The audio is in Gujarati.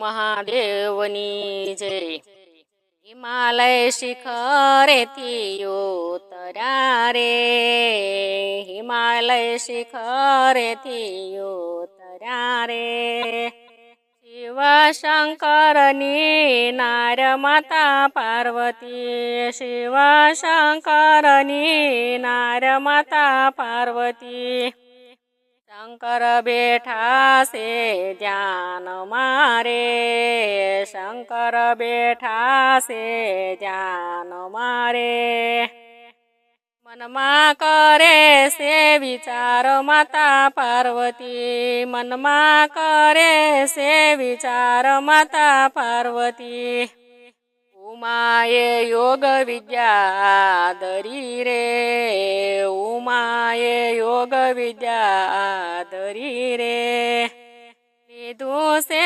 મહાદેવની જય. હિમાલય શિખરેથી ઉતર્યા રે, હિમાલય શિખરેથી ઉતર્યા રે. શિવ શંકરની નાર માતા પાર્વતી, શિવ શંકરની નાર માતા પાર્વતી. શંકર બેઠા છે ધ્યાન મારે, શંકર બેઠા છે ધ્યાન મારે. મનમાં કરે છે વિચાર માતા પાર્વતી, મનમાં કરે છે વિચાર માતા પાર્વતી. ઉમાએ યોગ વિદ્યા ધરી રે, ઉમાએ યોગ વિદ્યા ધરી રે. લીધું છે